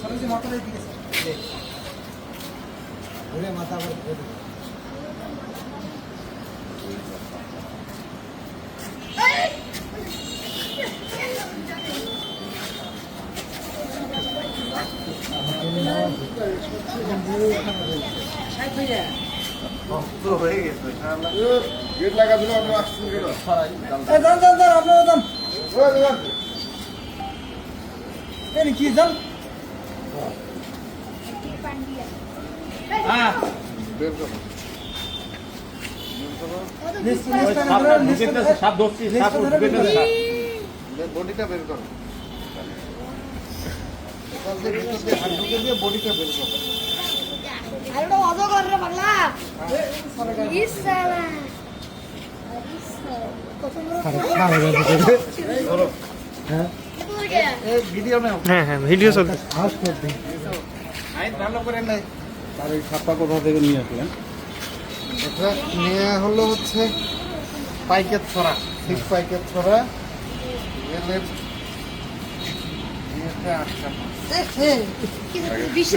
সরজি মাথার দিকে স্যার ঘুরে মাথা আবার ঘুরে গেট লাগা দিল আপনি আসছেন কেন আপনারা যান এই কি যান হ্যাঁ বের করো সাপ ধরছি সাপ বডিটা বের করো হাঁটুকে দিয়ে বডিটা বের করো আরে ওটা অজগর রে পাগলা ইসালা কত বড় হ্যাঁ এই ভিডিও নাও হ্যাঁ হ্যাঁ ভিডিও চলছে আওয়াজ করতে আইন ভালো করে নাই আর এই সাপটা কোথা থেকে নিয়ে আসলেন? এটা নিয়ে হলো হচ্ছে পাইকের ছড়া ঠিক পাইকের ছড়া রেলের ইয়েতে আটকা কি বিশ